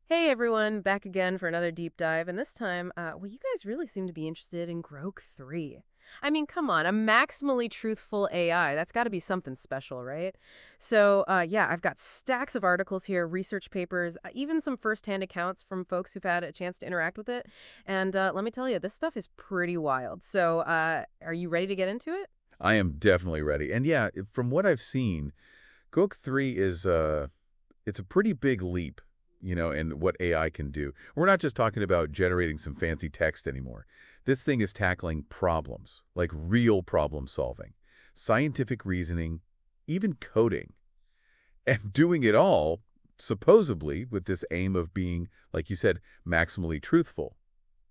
Hey everyone, back again for another deep dive, and this time, you guys really seem to be interested in Grok 3. I mean, come on, a maximally truthful AI, that's got to be something special, right? So, yeah, I've got stacks of articles here, research papers, even some firsthand accounts from folks who've had a chance to interact with it, and let me tell you, this stuff is pretty wild. So, are you ready to get into it? I am definitely ready. And yeah, from what I've seen, Grok 3 is it's a pretty big leap, in what AI can do. We're not just talking about generating some fancy text anymore. This thing is tackling problems, like real problem solving, scientific reasoning, even coding, and doing it all supposedly with this aim of being, like you said, maximally truthful,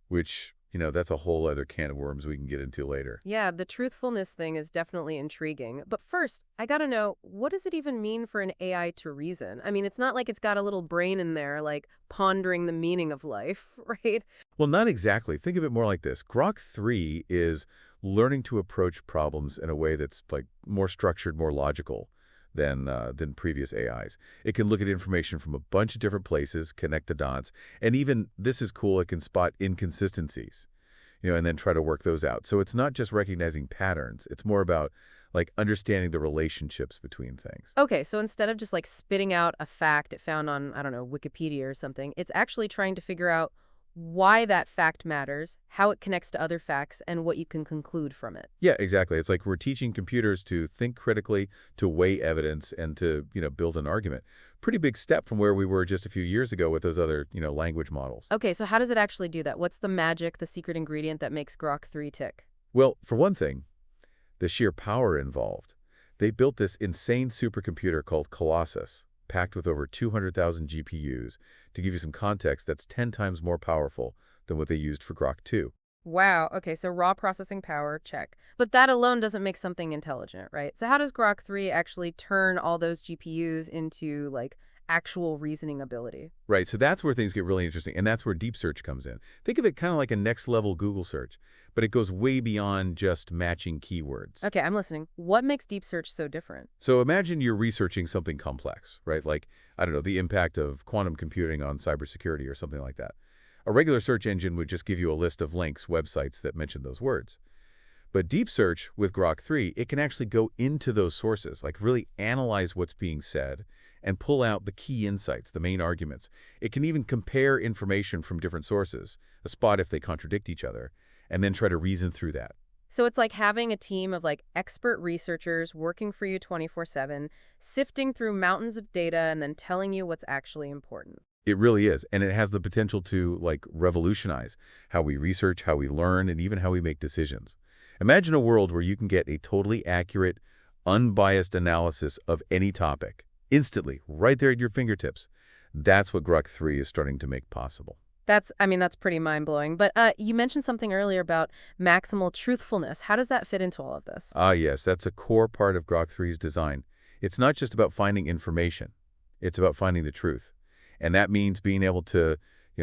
which, that's a whole other can of worms we can get into later. Yeah, the truthfulness thing is definitely intriguing. But first, I gotta know, what does it even mean for an AI to reason? I mean, it's not like it's got a little brain in there, like pondering the meaning of life, right? Well, not exactly. Think of it more like this. Grok 3 is learning to approach problems in a way that's like more structured, more logical than previous AIs. It can look at information from a bunch of different places, connect the dots, and even, this is cool, it can spot inconsistencies, and then try to work those out. So it's not just recognizing patterns. It's more about like understanding the relationships between things. Okay, so instead of just like spitting out a fact it found on, I don't know, Wikipedia or something, it's actually trying to figure out why that fact matters, how it connects to other facts, and what you can conclude from it. Yeah, exactly. It's like we're teaching computers to think critically, to weigh evidence, and to, build an argument. Pretty big step from where we were just a few years ago with those other, language models. Okay, so how does it actually do that? What's the magic, the secret ingredient that makes Grok 3 tick? Well, for one thing, the sheer power involved. They built this insane supercomputer called Colossus, packed with over 200,000 GPUs. To give you some context, that's 10 times more powerful than what they used for Grok 2. Wow. Okay, so raw processing power, check. But that alone doesn't make something intelligent, right? So how does Grok 3 actually turn all those GPUs into like actual reasoning ability? Right, so that's where things get really interesting, and that's where deep search comes in. Think of it kind of like a next-level Google search, but it goes way beyond just matching keywords. Okay, I'm listening. What makes deep search so different? So imagine you're researching something complex, right? Like, I don't know, the impact of quantum computing on cybersecurity or something like that. A regular search engine would just give you a list of links, websites that mention those words. But deep search with Grok 3, it can actually go into those sources, like really analyze what's being said and pull out the key insights, the main arguments. It can even compare information from different sources, a spot if they contradict each other, and then try to reason through that. So it's like having a team of like expert researchers working for you 24/7, sifting through mountains of data and then telling you what's actually important. It really is, and it has the potential to like revolutionize how we research, how we learn, and even how we make decisions. Imagine a world where you can get a totally accurate, unbiased analysis of any topic, instantly, right there at your fingertips. That's what Grok 3 is starting to make possible. That's pretty mind-blowing. But you mentioned something earlier about maximal truthfulness. How does that fit into all of this? Ah, yes, that's a core part of Grok 3's design. It's not just about finding information. It's about finding the truth. And that means being able to,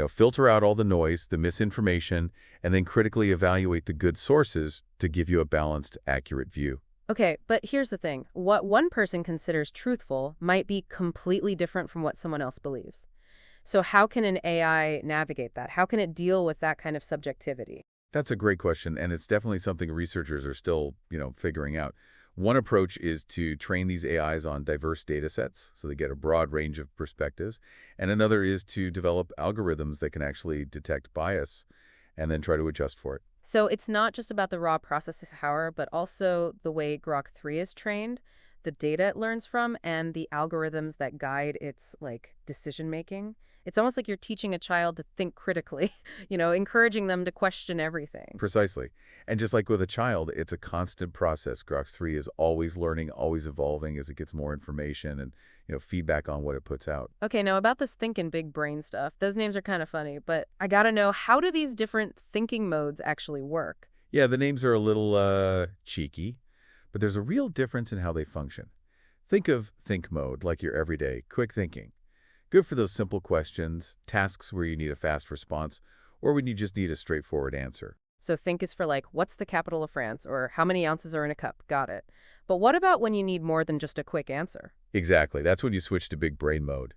filter out all the noise, the misinformation, and then critically evaluate the good sources to give you a balanced, accurate view. Okay, but here's the thing. What one person considers truthful might be completely different from what someone else believes. So how can an AI navigate that? How can it deal with that kind of subjectivity? That's a great question, and it's definitely something researchers are still, figuring out. One approach is to train these AIs on diverse data sets so they get a broad range of perspectives, and another is to develop algorithms that can actually detect bias and then try to adjust for it. So it's not just about the raw processing power, but also the way Grok 3 is trained, the data it learns from, and the algorithms that guide its like decision making. It's almost like you're teaching a child to think critically, encouraging them to question everything. Precisely. And just like with a child, it's a constant process. Grok 3 is always learning, always evolving as it gets more information and, feedback on what it puts out. Okay, now about this thinking big brain stuff, those names are kind of funny, but I gotta know, how do these different thinking modes actually work? Yeah, the names are a little cheeky, but there's a real difference in how they function. Think of think mode like your everyday quick thinking. Good for those simple questions, tasks where you need a fast response, or when you just need a straightforward answer. So think is for like, what's the capital of France, or how many ounces are in a cup? Got it. But what about when you need more than just a quick answer? Exactly. That's when you switch to big brain mode.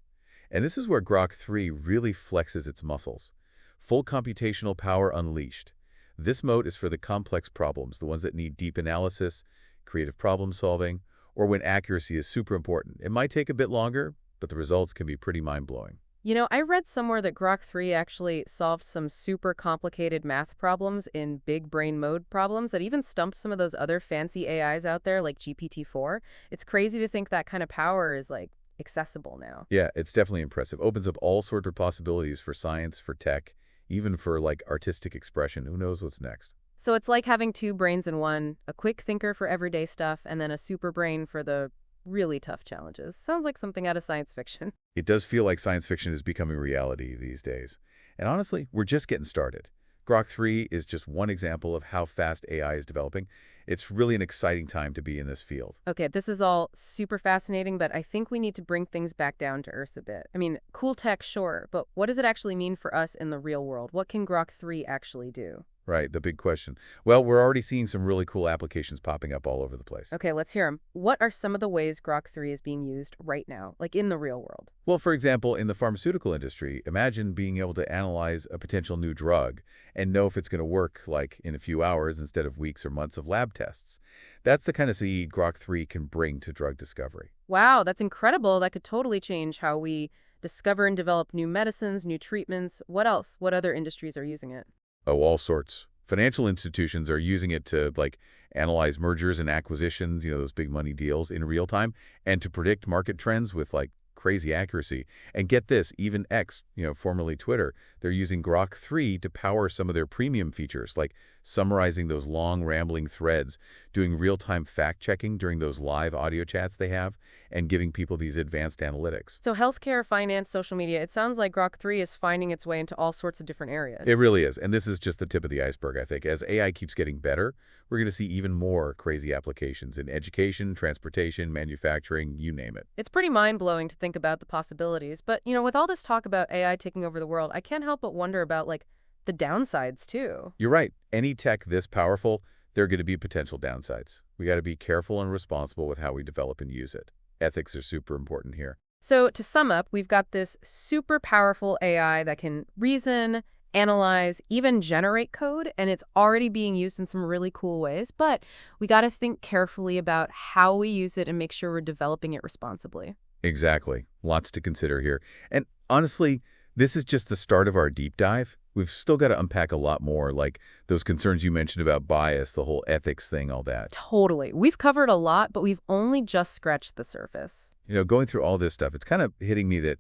And this is where Grok 3 really flexes its muscles. Full computational power unleashed. This mode is for the complex problems, the ones that need deep analysis, creative problem solving, or when accuracy is super important. It might take a bit longer, but the results can be pretty mind-blowing. You know, I read somewhere that Grok 3 actually solved some super complicated math problems in big brain mode problems that even stumped some of those other fancy AIs out there like GPT-4. It's crazy to think that kind of power is like accessible now. Yeah, it's definitely impressive. Opens up all sorts of possibilities for science, for tech, even for like artistic expression. Who knows what's next? So it's like having two brains in one, a quick thinker for everyday stuff and then a super brain for the really tough challenges. Sounds like something out of science fiction. It does feel like science fiction is becoming reality these days. And honestly, we're just getting started. Grok 3 is just one example of how fast AI is developing. It's really an exciting time to be in this field. Okay, this is all super fascinating, but I think we need to bring things back down to earth a bit. I mean, cool tech, sure, but what does it actually mean for us in the real world? What can Grok 3 actually do? Right, the big question. Well, we're already seeing some really cool applications popping up all over the place. Okay, let's hear them. What are some of the ways Grok 3 is being used right now, like in the real world? Well, for example, in the pharmaceutical industry, imagine being able to analyze a potential new drug and know if it's going to work like in a few hours instead of weeks or months of lab tests. That's the kind of speed Grok 3 can bring to drug discovery. Wow, that's incredible. That could totally change how we discover and develop new medicines, new treatments. What else? What other industries are using it? Oh, all sorts. Financial institutions are using it to, like, analyze mergers and acquisitions, those big money deals in real time, and to predict market trends with, like, crazy accuracy. And get this, even X, formerly Twitter, they're using Grok 3 to power some of their premium features, like summarizing those long, rambling threads, doing real-time fact-checking during those live audio chats they have, and giving people these advanced analytics. So healthcare, finance, social media, it sounds like Grok 3 is finding its way into all sorts of different areas. It really is. And this is just the tip of the iceberg, I think. As AI keeps getting better, we're going to see even more crazy applications in education, transportation, manufacturing, you name it. It's pretty mind-blowing to think about the possibilities. But, with all this talk about AI taking over the world, I can't help but wonder about, like, the downsides, too. You're right. Any tech this powerful, there are going to be potential downsides. We got to be careful and responsible with how we develop and use it. Ethics are super important here. So to sum up, we've got this super powerful AI that can reason, analyze, even generate code, and it's already being used in some really cool ways. But we got to think carefully about how we use it and make sure we're developing it responsibly. Exactly. Lots to consider here. And honestly, this is just the start of our deep dive. We've still got to unpack a lot more, like those concerns you mentioned about bias, the whole ethics thing, all that. Totally. We've covered a lot, but we've only just scratched the surface. Going through all this stuff, it's kind of hitting me that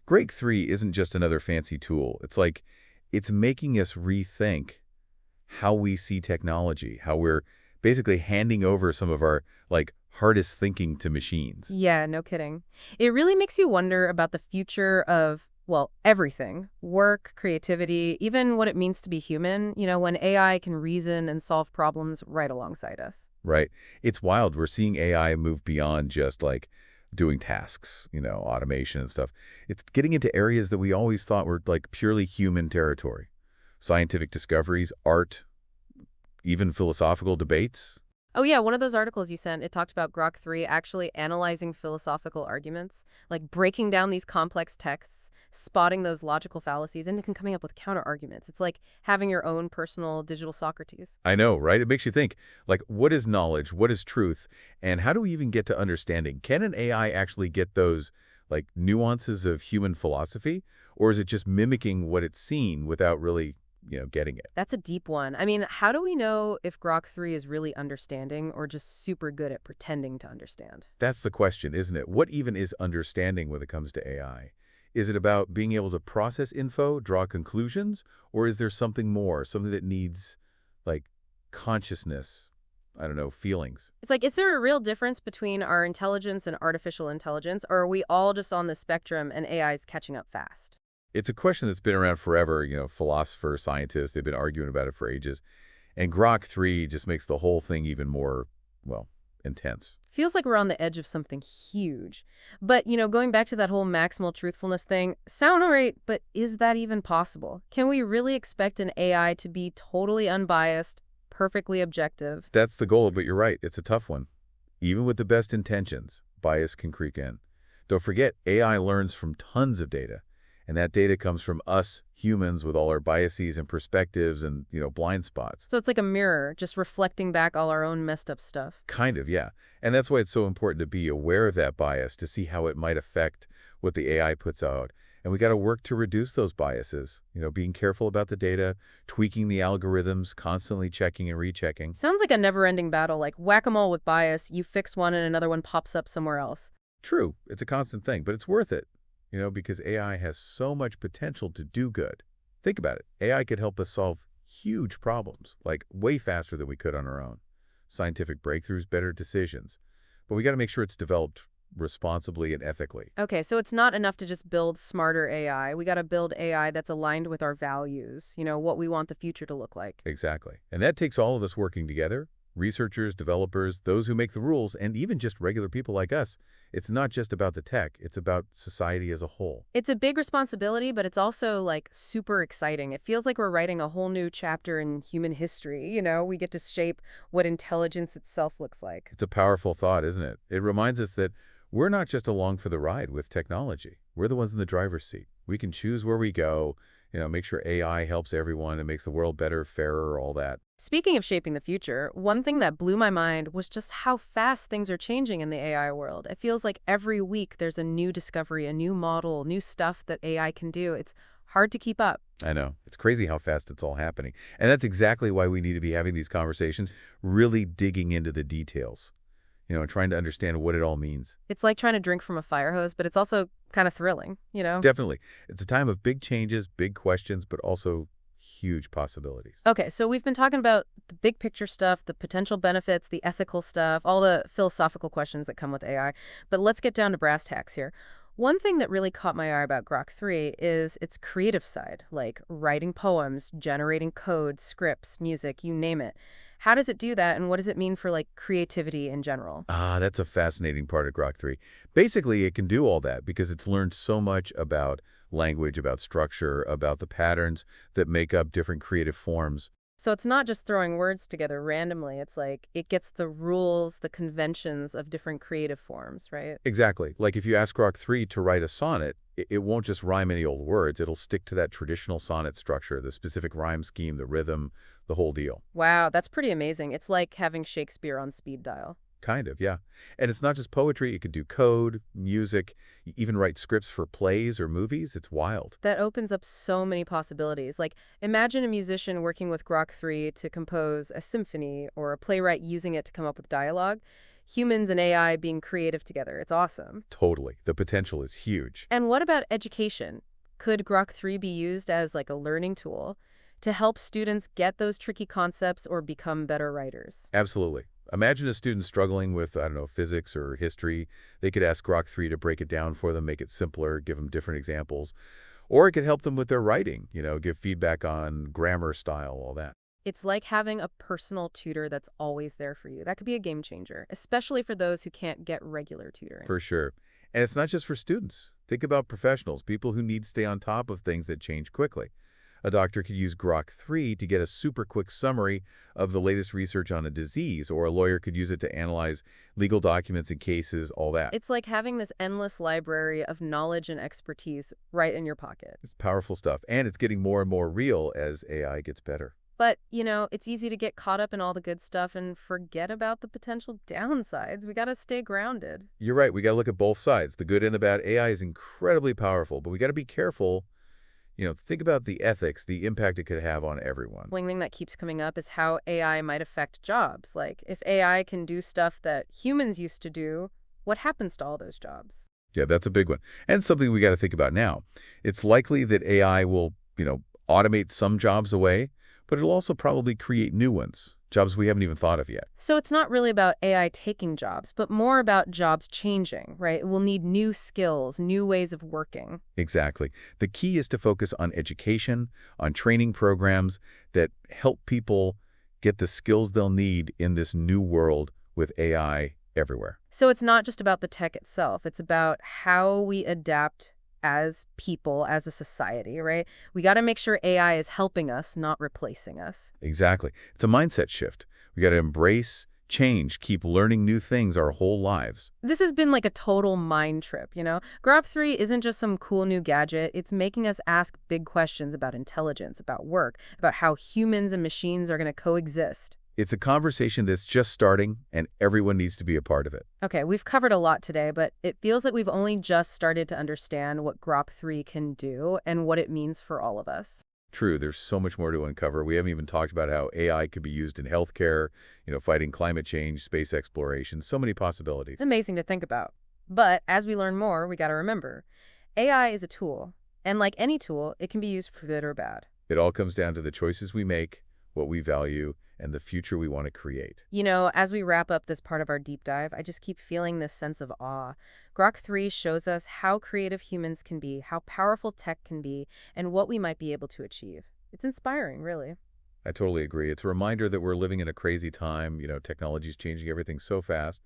Grok 3 isn't just another fancy tool. It's like it's making us rethink how we see technology, how we're basically handing over some of our, like, hardest thinking to machines. Yeah, no kidding. It really makes you wonder about the future of, well, everything. Work, creativity, even what it means to be human, when AI can reason and solve problems right alongside us. Right. It's wild. We're seeing AI move beyond just, like, doing tasks, automation and stuff. It's getting into areas that we always thought were, like, purely human territory. Scientific discoveries, art, even philosophical debates. Oh yeah, one of those articles you sent, it talked about Grok 3 actually analyzing philosophical arguments, like breaking down these complex texts, spotting those logical fallacies, and coming up with counter-arguments. It's like having your own personal digital Socrates. I know, right? It makes you think, like, what is knowledge? What is truth? And how do we even get to understanding? Can an AI actually get those, like, nuances of human philosophy? Or is it just mimicking what it's seen without really, getting it? That's a deep one. I mean, how do we know if Grok 3 is really understanding or just super good at pretending to understand? That's the question, isn't it? What even is understanding when it comes to AI? Is it about being able to process info, draw conclusions, or is there something more, something that needs, like, consciousness, I don't know, feelings? It's like, is there a real difference between our intelligence and artificial intelligence, or are we all just on the spectrum and AI is catching up fast? It's a question that's been around forever. Philosophers, scientists, they've been arguing about it for ages. And Grok 3 just makes the whole thing even more, well, intense. Feels like we're on the edge of something huge. But, going back to that whole maximal truthfulness thing, sound great, but is that even possible? Can we really expect an AI to be totally unbiased, perfectly objective? That's the goal, but you're right. It's a tough one. Even with the best intentions, bias can creep in. Don't forget, AI learns from tons of data, and that data comes from us humans with all our biases and perspectives and, blind spots. So it's like a mirror, just reflecting back all our own messed up stuff. Kind of, yeah. And that's why it's so important to be aware of that bias, to see how it might affect what the AI puts out. And we got to work to reduce those biases, being careful about the data, tweaking the algorithms, constantly checking and rechecking. Sounds like a never-ending battle, like whack-a-mole with bias. You fix one and another one pops up somewhere else. True, it's a constant thing, but it's worth it, because AI has so much potential to do good. Think about it. AI could help us solve huge problems, like way faster than we could on our own. Scientific breakthroughs, better decisions. But we got to make sure it's developed responsibly and ethically. Okay, so it's not enough to just build smarter AI. We got to build AI that's aligned with our values, what we want the future to look like. Exactly. And that takes all of us working together. Researchers, developers, those who make the rules, and even just regular people like us. It's not just about the tech, it's about society as a whole. It's a big responsibility, but it's also, super exciting. It feels like we're writing a whole new chapter in human history. We get to shape what intelligence itself looks like. It's a powerful thought, isn't it? It reminds us that we're not just along for the ride with technology. We're the ones in the driver's seat. We can choose where we go, make sure AI helps everyone and makes the world better, fairer, all that. Speaking of shaping the future, one thing that blew my mind was just how fast things are changing in the AI world. It feels like every week there's a new discovery, a new model, new stuff that AI can do. It's hard to keep up. I know. It's crazy how fast it's all happening. And that's exactly why we need to be having these conversations, really digging into the details, and trying to understand what it all means. It's like trying to drink from a fire hose, but it's also kind of thrilling, Definitely. It's a time of big changes, big questions, but also huge possibilities. Okay, so we've been talking about the big picture stuff, the potential benefits, the ethical stuff, all the philosophical questions that come with AI. But let's get down to brass tacks here. One thing that really caught my eye about Grok 3 is its creative side, like writing poems, generating code, scripts, music, you name it. How does it do that, and what does it mean for, creativity in general? That's a fascinating part of Grok 3. Basically, it can do all that because it's learned so much about language, about structure, about the patterns that make up different creative forms. So it's not just throwing words together randomly. It's like it gets the rules, the conventions of different creative forms, right? Exactly. Like if you ask Grok 3 to write a sonnet, it won't just rhyme any old words. It'll stick to that traditional sonnet structure, the specific rhyme scheme, the rhythm, the whole deal. Wow, that's pretty amazing. It's like having Shakespeare on speed dial. Kind of, yeah. And it's not just poetry. It could do code, music, even write scripts for plays or movies. It's wild. That opens up so many possibilities. Imagine a musician working with Grok 3 to compose a symphony, or a playwright using it to come up with dialogue. Humans and AI being creative together. It's awesome. Totally. The potential is huge. And what about education? Could Grok 3 be used as a learning tool to help students get those tricky concepts or become better writers? Absolutely. Imagine a student struggling with, physics or history. They could ask Grok 3 to break it down for them, make it simpler, give them different examples. Or it could help them with their writing, give feedback on grammar, style, all that. It's like having a personal tutor that's always there for you. That could be a game changer, especially for those who can't get regular tutoring. For sure. And it's not just for students. Think about professionals, people who need to stay on top of things that change quickly. A doctor could use Grok 3 to get a super quick summary of the latest research on a disease, or a lawyer could use it to analyze legal documents and cases, all that. It's like having this endless library of knowledge and expertise right in your pocket. It's powerful stuff, and it's getting more and more real as AI gets better. But, it's easy to get caught up in all the good stuff and forget about the potential downsides. We got to stay grounded. You're right. We got to look at both sides, the good and the bad. AI is incredibly powerful, but we got to be careful. Think about the ethics, the impact it could have on everyone. One thing that keeps coming up is how AI might affect jobs. If AI can do stuff that humans used to do, what happens to all those jobs? Yeah, that's a big one. And something we got to think about now. It's likely that AI will, automate some jobs away, but it'll also probably create new ones, jobs we haven't even thought of yet. So it's not really about AI taking jobs, but more about jobs changing, right? We'll need new skills, new ways of working. Exactly. The key is to focus on education, on training programs that help people get the skills they'll need in this new world with AI everywhere. So it's not just about the tech itself. It's about how we adapt as people, as a society, right? We got to make sure AI is helping us, not replacing us. Exactly. It's a mindset shift. We got to embrace, change, keep learning new things our whole lives. This has been like a total mind trip, you know? Grok 3 isn't just some cool new gadget. It's making us ask big questions about intelligence, about work, about how humans and machines are going to coexist. It's a conversation that's just starting, and everyone needs to be a part of it. Okay, we've covered a lot today, but it feels like we've only just started to understand what Grok 3 can do and what it means for all of us. True, there's so much more to uncover. We haven't even talked about how AI could be used in healthcare, fighting climate change, space exploration, so many possibilities. It's amazing to think about. But as we learn more, we got to remember, AI is a tool, and like any tool, it can be used for good or bad. It all comes down to the choices we make, what we value, and the future we want to create. You know, as we wrap up this part of our deep dive, I just keep feeling this sense of awe. Grok 3 shows us how creative humans can be, how powerful tech can be, and what we might be able to achieve. It's inspiring, really. I totally agree. It's a reminder that we're living in a crazy time. Technology's changing everything so fast.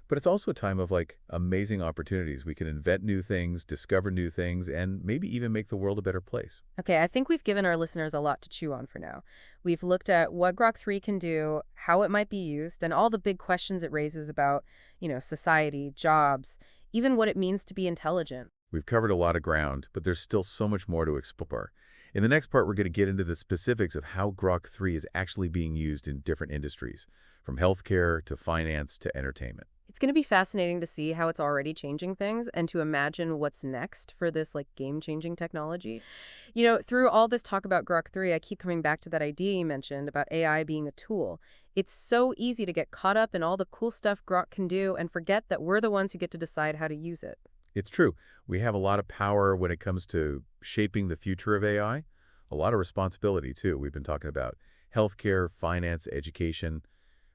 But it's also a time of, amazing opportunities. We can invent new things, discover new things, and maybe even make the world a better place. Okay, I think we've given our listeners a lot to chew on for now. We've looked at what Grok 3 can do, how it might be used, and all the big questions it raises about, society, jobs, even what it means to be intelligent. We've covered a lot of ground, but there's still so much more to explore. In the next part, we're going to get into the specifics of how Grok 3 is actually being used in different industries, from healthcare to finance to entertainment. It's going to be fascinating to see how it's already changing things and to imagine what's next for this game-changing technology. Through all this talk about Grok 3, I keep coming back to that idea you mentioned about AI being a tool. It's so easy to get caught up in all the cool stuff Grok can do and forget that we're the ones who get to decide how to use it. It's true. We have a lot of power when it comes to shaping the future of AI. A lot of responsibility, too. We've been talking about healthcare, finance, education.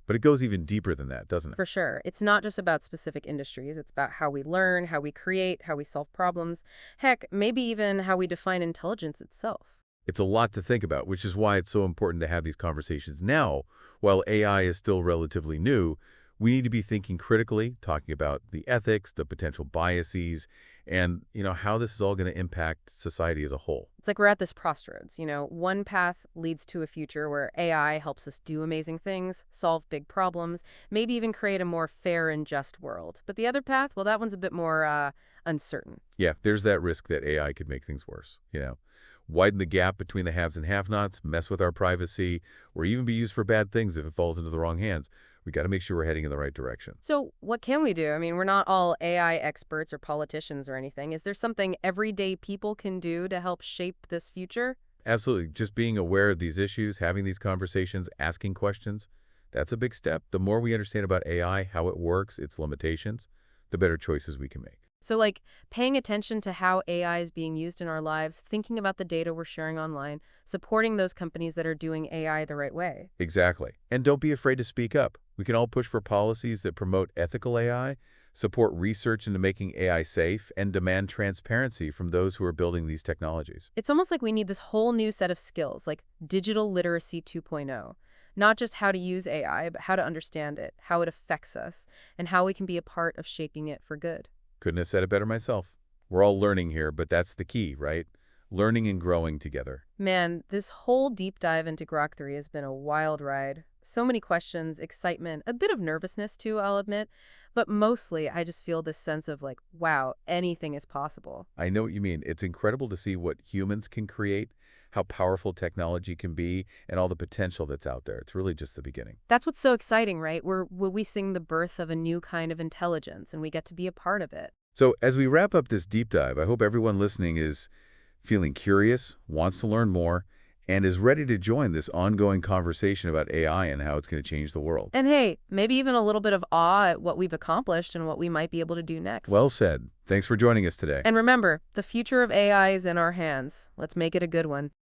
But it goes even deeper than that, doesn't it? For sure. It's not just about specific industries. It's about how we learn, how we create, how we solve problems. Heck, maybe even how we define intelligence itself. It's a lot to think about, which is why it's so important to have these conversations now. While AI is still relatively new, we need to be thinking critically, talking about the ethics, the potential biases, and, how this is all going to impact society as a whole. It's like we're at this crossroads. One path leads to a future where AI helps us do amazing things, solve big problems, maybe even create a more fair and just world. But the other path, well, that one's a bit more uncertain. Yeah, there's that risk that AI could make things worse, widen the gap between the haves and have-nots, mess with our privacy, or even be used for bad things if it falls into the wrong hands. We got to make sure we're heading in the right direction. So what can we do? I mean, we're not all AI experts or politicians or anything. Is there something everyday people can do to help shape this future? Absolutely. Just being aware of these issues, having these conversations, asking questions, that's a big step. The more we understand about AI, how it works, its limitations, the better choices we can make. So paying attention to how AI is being used in our lives, thinking about the data we're sharing online, supporting those companies that are doing AI the right way. Exactly. And don't be afraid to speak up. We can all push for policies that promote ethical AI, support research into making AI safe, and demand transparency from those who are building these technologies. It's almost like we need this whole new set of skills, like digital literacy 2.0. Not just how to use AI, but how to understand it, how it affects us, and how we can be a part of shaping it for good. Couldn't have said it better myself. We're all learning here, but that's the key, right? Learning and growing together. Man, this whole deep dive into Grok 3 has been a wild ride. So many questions, excitement, a bit of nervousness too, I'll admit. But mostly, I just feel this sense of wow, anything is possible. I know what you mean. It's incredible to see what humans can create, how powerful technology can be, and all the potential that's out there. It's really just the beginning. That's what's so exciting, right? We're witnessing the birth of a new kind of intelligence, and we get to be a part of it. So as we wrap up this deep dive, I hope everyone listening is feeling curious, wants to learn more, and is ready to join this ongoing conversation about AI and how it's going to change the world. And hey, maybe even a little bit of awe at what we've accomplished and what we might be able to do next. Well said. Thanks for joining us today. And remember, the future of AI is in our hands. Let's make it a good one.